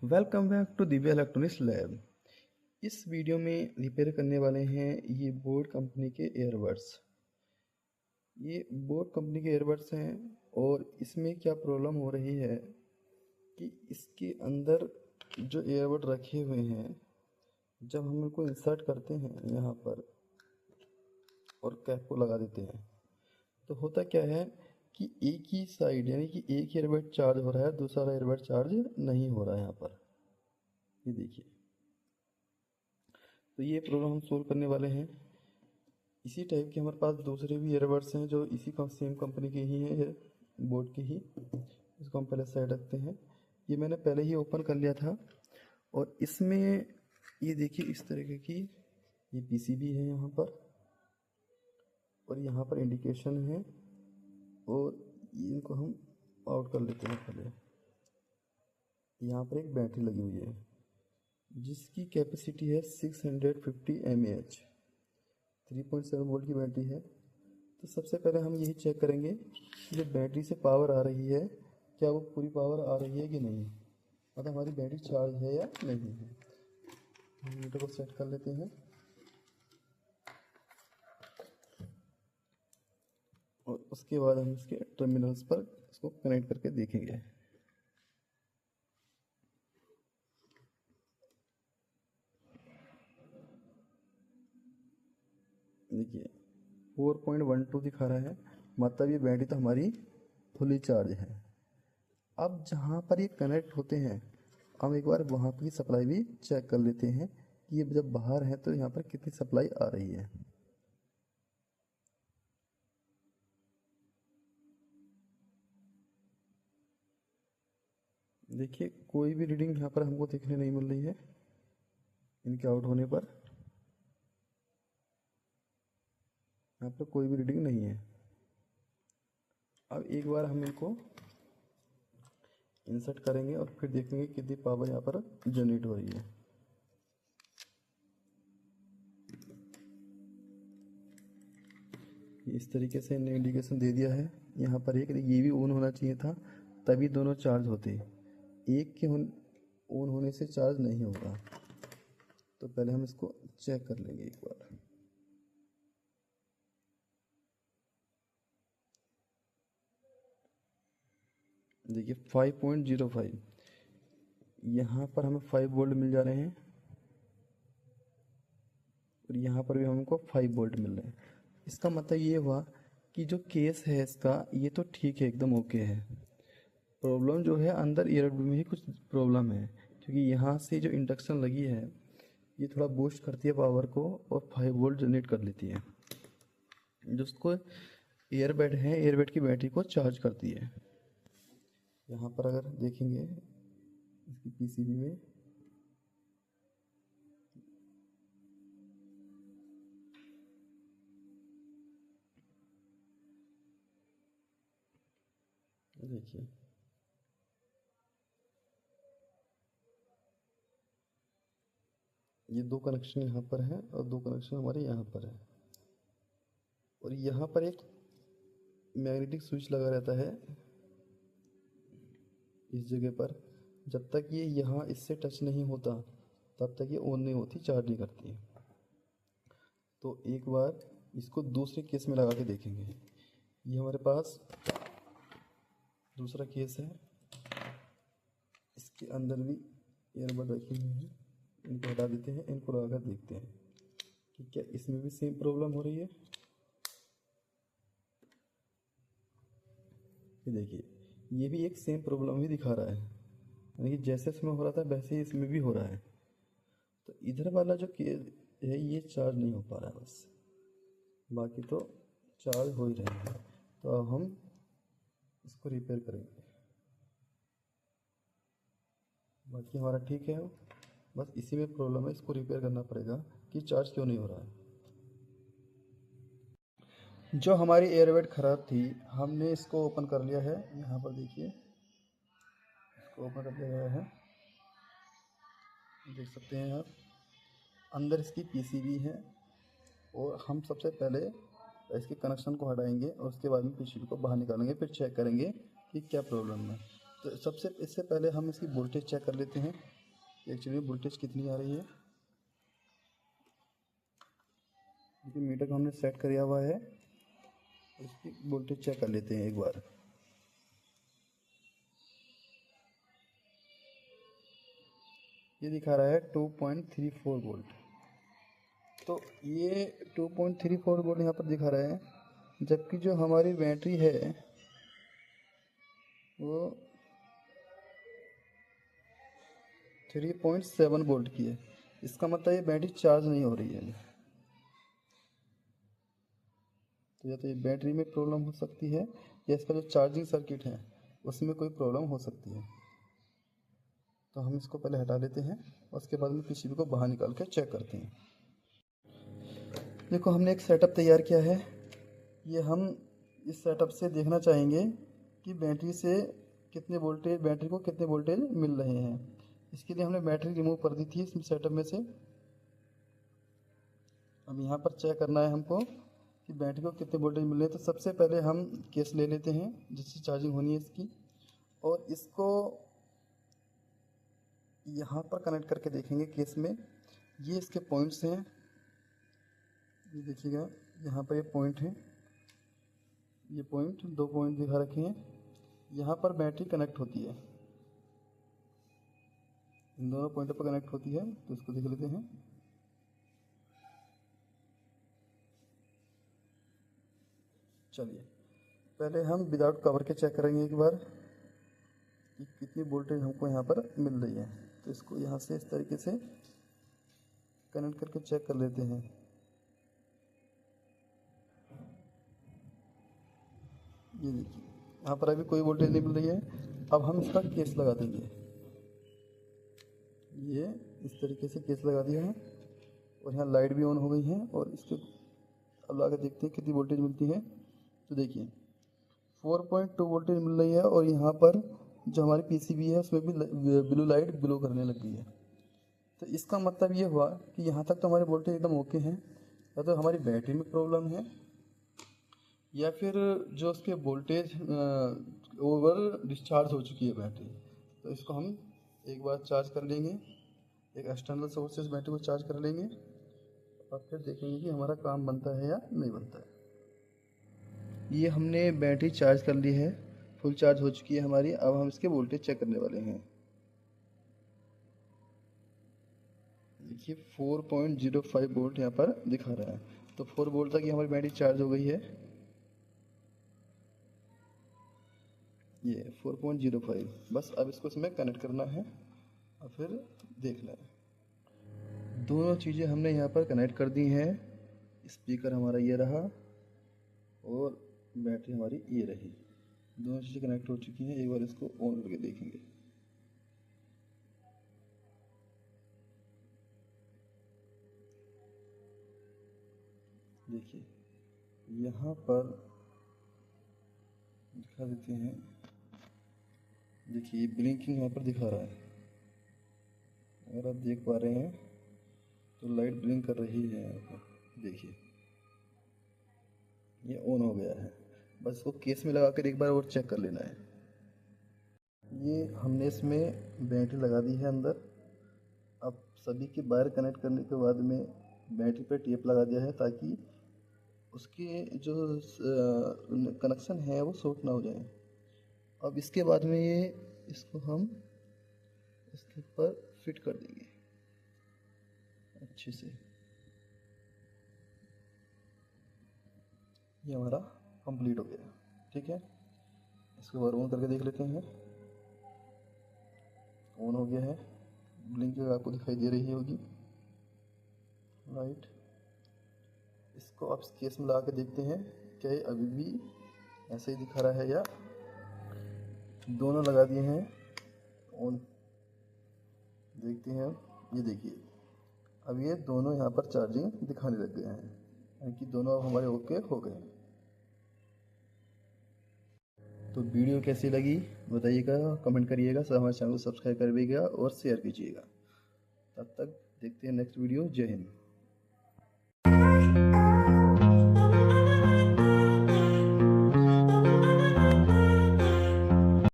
Welcome back to Divya electronics lab. इस video में repair करने वाले हैं ये बोट कंपनी के ईयरबड्स। ये बोट कंपनी के ईयरबड्स हैं और इसमें क्या प्रॉब्लम हो रही है कि इसके अंदर जो ईयरबड रखे हुए हैं, जब हम इनको इंसर्ट करते हैं यहाँ पर और कैप को लगा देते हैं, तो होता क्या है कि एक ही साइड यानी कि एक ईयरबड चार्ज हो रहा है, दूसरा ईयरबड चार्ज नहीं हो रहा है। यहाँ पर ये देखिए, तो ये प्रॉब्लम हम सोल्व करने वाले हैं। इसी टाइप के हमारे पास दूसरे भी ईयरबड्स हैं जो इसी सेम कंपनी के ही हैं, ये बोट के ही। इसको हम पहले साइड रखते हैं। ये मैंने पहले ही ओपन कर लिया था और इसमें ये देखिए इस तरीके की ये पीसीबी है यहाँ पर, और यहाँ पर इंडिकेशन है, और इनको हम आउट कर लेते हैं। पहले यहाँ पर एक बैटरी लगी हुई है जिसकी कैपेसिटी है 650 mAh, 3.7 वोल्ट की बैटरी है। तो सबसे पहले हम यही चेक करेंगे कि जो बैटरी से पावर आ रही है, क्या वो पूरी पावर आ रही है कि नहीं, मतलब हमारी बैटरी चार्ज है या नहीं है। हम मीटर को सेट कर लेते हैं और उसके बाद हम इसके टर्मिनल्स पर इसको कनेक्ट करके देखेंगे। देखिए 4.12 दिखा रहा है, मतलब ये बैटरी तो हमारी फुली चार्ज है। अब जहाँ पर ये कनेक्ट होते हैं, हम एक बार वहाँ की सप्लाई भी चेक कर लेते हैं कि ये जब बाहर है तो यहाँ पर कितनी सप्लाई आ रही है। देखिए कोई भी रीडिंग यहाँ पर हमको देखने नहीं मिल रही है इनके आउट होने पर। यहाँ पर कोई भी रीडिंग नहीं है। अब एक बार हम इनको इंसर्ट करेंगे और फिर देखेंगे कितनी पावर यहाँ पर जनरेट हो रही है। इस तरीके से इन्हें इंडिकेशन दे दिया है यहाँ पर। एक ये भी ऑन होना चाहिए था, तभी दोनों चार्ज होते। एक के ऑन होने से चार्ज नहीं होगा। तो पहले हम इसको चेक कर लेंगे एक बार। देखिए 5.05, यहाँ पर हमें 5 वोल्ट मिल जा रहे हैं और यहाँ पर भी हमको 5 वोल्ट मिल रहे हैं। इसका मतलब ये हुआ कि जो केस है इसका, ये तो ठीक है, एकदम ओके है। प्रॉब्लम जो है अंदर ईयरबड में ही कुछ प्रॉब्लम है, क्योंकि यहाँ से जो इंडक्शन लगी है ये थोड़ा बूस्ट करती है पावर को और 5 वोल्ट जनरेट कर लेती है, जिसको ईयरबड है, ईयरबड की बैटरी को चार्ज करती है। यहाँ पर अगर देखेंगे इसकी पीसीबी में, देखिए ये 2 कनेक्शन यहाँ पर है और 2 कनेक्शन हमारे यहाँ पर है, और यहाँ पर एक मैग्नेटिक स्विच लगा रहता है इस जगह पर। जब तक ये यहाँ इससे टच नहीं होता तब तक ये ऑन नहीं होती, चार्ज नहीं करती है। तो एक बार इसको दूसरे केस में लगा के देखेंगे। ये हमारे पास दूसरा केस है, इसके अंदर भी ईयरबड रखे हुए हैं। इनको हटा देते हैं, इनको लगा कर देखते हैं कि क्या इसमें भी सेम प्रॉब्लम हो रही है। ये देखिए ये भी एक सेम प्रॉब्लम ही दिखा रहा है, यानी कि जैसे इसमें हो रहा था वैसे ही इसमें भी हो रहा है। तो इधर वाला जो केस है ये चार्ज नहीं हो पा रहा है, बस बाकी तो चार्ज हो ही रहे हैं। तो अब हम इसको रिपेयर करेंगे। बाकी हमारा ठीक है, बस इसी में प्रॉब्लम है, इसको रिपेयर करना पड़ेगा कि चार्ज क्यों नहीं हो रहा है। जो हमारी एयरबड ख़राब थी, हमने इसको ओपन कर लिया है। यहाँ पर देखिए इसको ओपन कर दिया गया है, देख सकते हैं आप। अंदर इसकी पीसीबी है और हम सबसे पहले इसके कनेक्शन को हटाएंगे और उसके बाद में पीसीबी को बाहर निकालेंगे, फिर चेक करेंगे कि क्या प्रॉब्लम है। तो इससे पहले हम इसकी वोल्टेज चेक कर लेते हैं कि एक्चुअली वोल्टेज कितनी आ रही है। क्योंकि मीटर को हमने सेट किया हुआ है, इसकी वोल्टेज चेक कर लेते हैं एक बार। ये दिखा रहा है 2.34 वोल्ट। तो ये 2.34 वोल्ट यहाँ पर दिखा रहा है, जबकि जो हमारी बैटरी है वो 3.7 वोल्ट की है। इसका मतलब ये बैटरी चार्ज नहीं हो रही है। तो या तो ये बैटरी में प्रॉब्लम हो सकती है या इसका जो चार्जिंग सर्किट है उसमें कोई प्रॉब्लम हो सकती है। तो हम इसको पहले हटा लेते हैं, उसके बाद में पीसीबी को बाहर निकाल कर चेक करते हैं। देखो हमने एक सेटअप तैयार किया है। ये हम इस सेटअप से देखना चाहेंगे कि बैटरी को कितने वोल्टेज मिल रहे हैं। इसके लिए हमने बैटरी रिमूव कर दी थी इस सेटअप में से। अब यहाँ पर चेक करना है हमको कि बैटरी को कितने वोल्टेज मिल रहे हैं। तो सबसे पहले हम केस ले लेते हैं जिससे चार्जिंग होनी है इसकी, और इसको यहाँ पर कनेक्ट करके देखेंगे केस में। ये इसके पॉइंट्स हैं, ये देखिएगा यहाँ पर ये पॉइंट है, ये पॉइंट 2 पॉइंट दिखा रखे हैं। यहाँ पर बैटरी कनेक्ट होती है, इन दोनों पॉइंटों पर कनेक्ट होती है। तो इसको देख लेते हैं। चलिए पहले हम विदाउट कवर के चेक करेंगे एक बार कि कितनी वोल्टेज हमको यहाँ पर मिल रही है। तो इसको यहाँ से इस तरीके से कनेक्ट करके चेक कर लेते हैं। ये देखिए यहाँ पर अभी कोई वोल्टेज नहीं मिल रही है। अब हम इसका केस लगा देंगे। ये इस तरीके से केस लगा दिया है और यहाँ लाइट भी ऑन हो गई है। और इसके अब लगा के देखते हैं कितनी वोल्टेज मिलती है। तो देखिए 4.2 वोल्टेज मिल रही है और यहाँ पर जो हमारी पीसीबी है उसमें भी ब्लू लाइट ग्लो करने लग गई है। तो इसका मतलब ये हुआ कि यहाँ तक तो हमारे वोल्टेज एकदम ओके हैं। या तो हमारी बैटरी में प्रॉब्लम है या फिर जो उसके वोल्टेज ओवर डिस्चार्ज हो चुकी है बैटरी। तो इसको हम एक बार चार्ज कर लेंगे, एक एक्सटर्नल सोर्स से बैटरी को चार्ज कर लेंगे और फिर देखेंगे कि हमारा काम बनता है या नहीं बनता है। ये हमने बैटरी चार्ज कर ली है, फुल चार्ज हो चुकी है हमारी। अब हम इसके वोल्टेज चेक करने वाले हैं। देखिए 4.05 वोल्ट यहाँ पर दिखा रहा है। तो 4 वोल्ट तक ये हमारी बैटरी चार्ज हो गई है। ये 4.05। बस अब इसको इसमें कनेक्ट करना है और फिर देखना है। दोनों चीज़ें हमने यहाँ पर कनेक्ट कर दी हैं। स्पीकर हमारा ये रहा और बैटरी हमारी ये रही। दोनों चीज़ें कनेक्ट हो चुकी हैं। एक बार इसको ऑन करके देखेंगे। देखिए यहाँ पर दिखा देते हैं। देखिए ब्लिंकिंग यहाँ पर दिखा रहा है, अगर आप देख पा रहे हैं तो लाइट ब्लिंक कर रही है यहाँ पर। देखिए ये ऑन हो गया है। बस इसको केस में लगा कर एक बार और चेक कर लेना है। ये हमने इसमें बैटरी लगा दी है अंदर। अब सभी के वायर कनेक्ट करने के बाद में बैटरी पर टेप लगा दिया है ताकि उसके जो कनेक्शन है वो शॉर्ट ना हो जाए। अब इसके बाद में इसको हम इसके ऊपर फिट कर देंगे अच्छे से। ये हमारा कंप्लीट हो गया। ठीक है, इसको बार ऑन करके देख लेते हैं। ऑन हो गया है, ब्लिंकिंग आपको दिखाई दे रही होगी लाइट। इसको आप इस केस में लगा के देखते हैं क्या ये अभी भी ऐसे ही दिखा रहा है या दोनों लगा दिए हैं ऑन। देखते हैं, ये देखिए अब ये दोनों यहाँ पर चार्जिंग दिखाने लग गए हैं, यानी कि दोनों अब हमारे ओके हो गए। तो वीडियो कैसी लगी बताइएगा, कमेंट करिएगा, हमारे चैनल को सब्सक्राइब करिएगा और शेयर कीजिएगा। तब तक देखते हैं नेक्स्ट वीडियो। जय हिंद।